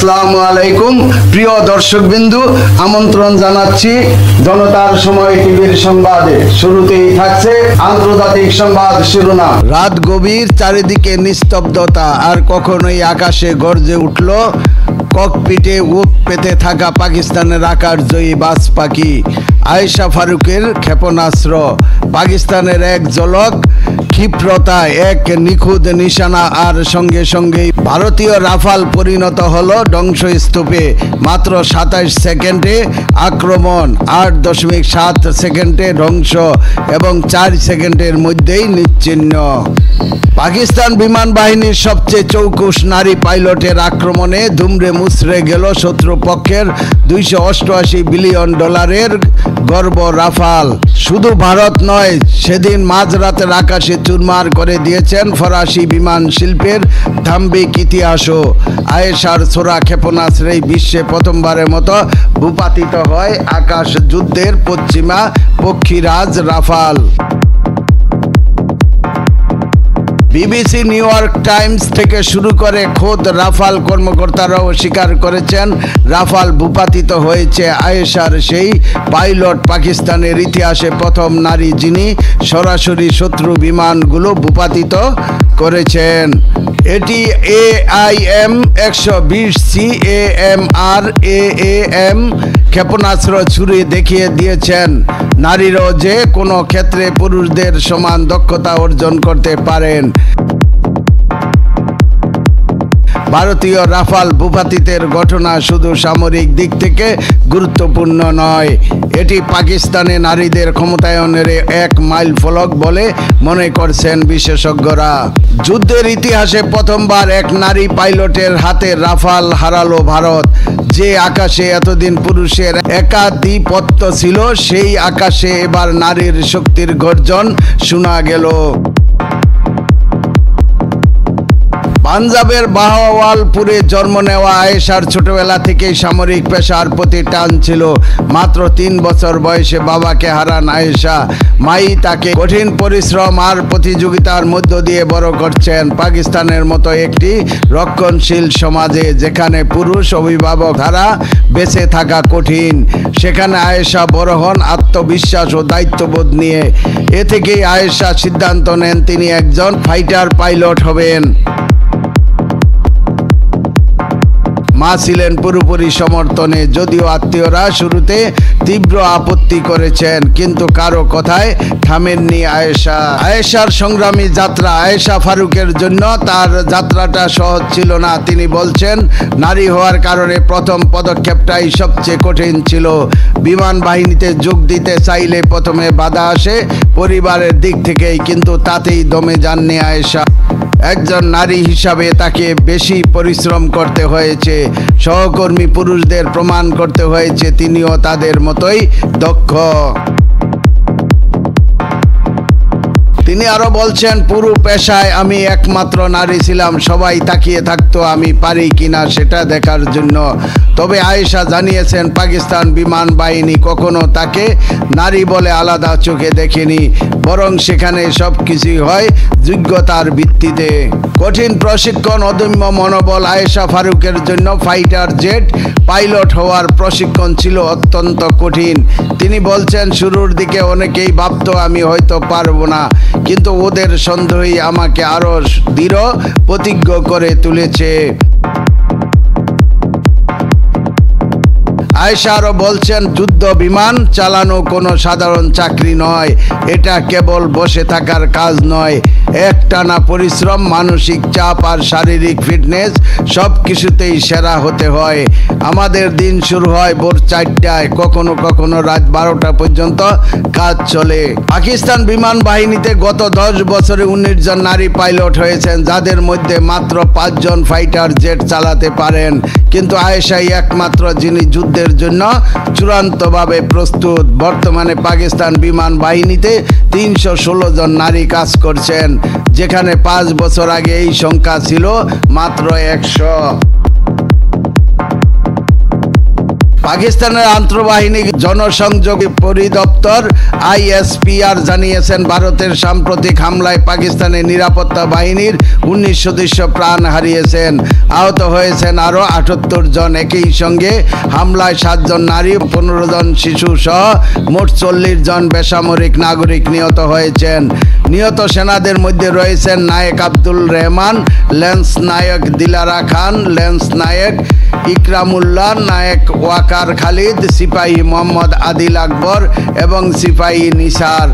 আসসালামু আলাইকুম প্রিয় দর্শকবিন্দু, আমন্ত্রণ জানাচ্ছি জনতার সময় টিভির সংবাদে। শুরুতেই থাকছে আন্তর্জাতিক সংবাদ শিরোনাম। রাত গভীর, চারিদিকে নিস্তব্ধতা, আর কখনোই আকাশে গর্জে উঠল ককপিটে উঠ পেতে থাকা পাকিস্তানের আকাশজয়ী বাজ পাখি। আয়েশা ফারুকের ক্ষেপণাস্ত্র, পাকিস্তানের এক ঝলক ক্ষিপ্রতা, এক নিখুঁত নিশানা, আর সঙ্গে সঙ্গেই ভারতীয় রাফাল পরিণত হলো ধ্বংসস্তূপে। মাত্র 27 সেকেন্ডে আক্রমণ, 8.7 সেকেন্ডে ধ্বংস এবং 4 সেকেন্ডের মধ্যেই নিশ্চিহ্ন। পাকিস্তান বিমান বাহিনীর সবচেয়ে চৌকুশ নারী পাইলটের আক্রমণে দুমড়ে মুচড়ে গেল শত্রুপক্ষের $288 বিলিয়ন গর্ব রাফাল। শুধু ভারত নয়, সেদিন মাঝরাতের আকাশে চুরমার করে দিয়েছেন ফরাসি বিমান শিল্পের দাম্ভিক ইতিহাসও। আয়েশার ছোড়া ক্ষেপণাস্ত্রেই বিশ্বে প্রথমবারের মতো ভূপাতিত হয় আকাশ যুদ্ধের পশ্চিমা পক্ষীরাজ Rafale. BBC, New York Times থেকে শুরু করে খোদ রাফাল কর্মকর্তারাও স্বীকার করেছেন রাফাল ভূপাতিত হয়েছে আয়েশার সেই পাইলট, পাকিস্তানের ইতিহাসে প্রথম নারী যিনি সরাসরি শত্রু বিমানগুলো ভূপাতিত করেছেন। এটি AIM-120C AMRAAM ক্ষেপণাস্ত্র ছুড়ে দেখিয়ে দিয়েছেন নারীরাও যে কোনো ক্ষেত্রে পুরুষদের সমান দক্ষতা অর্জন করতে পারেন। ভারতীয় রাফাল ভূপাতিতের ঘটনা শুধু সামরিক দিক থেকে গুরুত্বপূর্ণ নয়, এটি পাকিস্তানে নারীদের ক্ষমতায়নের এক মাইল ফলক বলে মনে করছেন বিশেষজ্ঞরা। যুদ্ধের ইতিহাসে প্রথমবার এক নারী পাইলটের হাতে রাফাল হারালো ভারত। যে আকাশে এতদিন পুরুষের একাধিপত্য ছিল, সেই আকাশে এবার নারীর শক্তির গর্জন শোনা গেল। পাঞ্জাবের বাহাওয়ালপুরে জন্ম নেওয়া আয়েশার ছোটবেলা থেকেই সামরিক পেশার প্রতি টান ছিল। মাত্র 3 বছর বয়সে বাবাকে হারান আয়েশা। মাই তাকে কঠিন পরিশ্রম আর প্রতিযোগিতার মধ্য দিয়ে বড় করছেন। পাকিস্তানের মতো একটি রক্ষণশীল সমাজে, যেখানে পুরুষ অভিভাবক দ্বারা বেঁচে থাকা কঠিন, সেখানে আয়েশা বড় হন আত্মবিশ্বাস ও দায়িত্ববোধ নিয়ে। এ থেকেই আয়েশা সিদ্ধান্ত নেন তিনি একজন ফাইটার পাইলট হবেন। মা ছিলেন পুরোপুরি সমর্থনে, যদিও আত্মীয়রা শুরুতে তীব্র আপত্তি করেছেন, কিন্তু কারো কথায় থামেননি আয়েশা। আয়েশার সংগ্রামী যাত্রা। আয়েশা ফারুকের জন্য তার যাত্রাটা সহজ ছিল না। তিনি বলছেন, নারী হওয়ার কারণে প্রথম পদক্ষেপটাই সবচেয়ে কঠিন ছিল। বিমান বাহিনীতে যোগ দিতে চাইলে প্রথমে বাধা আসে পরিবারের দিক থেকেই, কিন্তু তাতেই দমে যাননি আয়েশা। একজন নারী হিসাবে তাকে বেশি পরিশ্রম করতে হয়েছে। সহকর্মী পুরুষদের প্রমাণ করতে হয়েছে তিনিও তাদের মতোই দক্ষ। তিনি আরো বলছেন, পুরো পেশায় আমি একমাত্র নারী ছিলাম। সবাই তাকিয়ে থাকতো আমি পারি কিনা সেটা দেখার জন্য। তবে আয়েশা জানিয়েছেন, পাকিস্তান বিমান বাহিনী কখনো তাকে নারী বলে আলাদা চোখে দেখেনি, বরং সেখানে সব কিছুই হয় যোগ্যতার ভিত্তিতে। কঠিন প্রশিক্ষণ, অদম্য মনোবল। আয়েশা ফারুকের জন্য ফাইটার জেট পাইলট হওয়ার প্রশিক্ষণ ছিল অত্যন্ত কঠিন। তিনি বলছেন, শুরুর দিকে অনেকেই ভাবতো আমি হয়তো পারবো না, কিন্তু ওদের সন্দেহই আমাকে আরো দৃঢ় প্রতিজ্ঞ করে তুলেছে। আয়েশা আরো বলছেন, যুদ্ধ বিমান চালানো কোনো সাধারণ চাকরি নয়। এটা কেবল বসে থাকার কাজ নয়। একটানা পরিশ্রম, মানসিক চাপ আর শারীরিক ফিটনেস সব কিছুতেই সেরা হতে হয়। আমাদের দিন শুরু হয় ভোর 4টায়, কখনো কখনো রাত 12টা পর্যন্ত কাজ চলে। পাকিস্তান বিমান বাহিনীতে গত 10 বছরে 19 জন নারী পাইলট হয়েছেন, যাদের মধ্যে মাত্র 5 জন ফাইটার জেট চালাতে পারেন। কিন্তু আয়েশাই একমাত্র যিনি যুদ্ধের জন্য চূড়ান্তভাবে প্রস্তুত। বর্তমানে পাকিস্তান বিমান বাহিনীতে 316 জন নারী কাজ করছেন, যেখানে 5 বছর আগে এই সংখ্যা ছিল মাত্র 100। পাকিস্তানের আন্তঃবাহিনী জনসংযোগ পরিদপ্তর ISPR জানিয়েছেন, ভারতের সাম্প্রতিক হামলায় পাকিস্তানের নিরাপত্তা বাহিনীর 19 সদস্য প্রাণ হারিয়েছেন। আহত হয়েছেন আরও 78 জন। একই সঙ্গে হামলায় 7 জন নারী, 15 জন শিশু সহ মোট 40 জন বেসামরিক নাগরিক নিহত হয়েছেন। নিহত সেনাদের মধ্যে রয়েছেন নায়েক আব্দুল রহমান, লেন্স নায়ক দিলারা খান, লেন্স নায়ক ইকরামুল্লাহ, নায়েক ওয়াকার খালিদ, সিপাহী মোহাম্মদ আদিল আকবর এবং সিপাহী নিসার।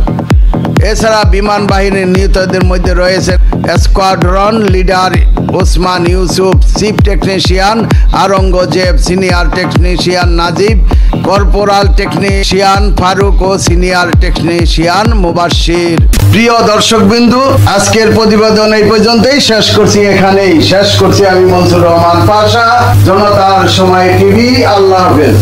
এছাড়া বিমান বাহিনীর নিহতদের মধ্যে রয়েছে squadron leader Osman Yusuf, chief technician Aurangzeb, senior technician Najib, corporal technician Faruk ও সিনিয়র টেকনিশিয়ান মুবাশশির। প্রিয় দর্শকবিন্দু, আজকের প্রতিবেদন এই পর্যন্তই শেষ করছি। আমি মনসুর রহমান পাশা, জনতার সময় টিভি। আল্লাহ হাফেজ।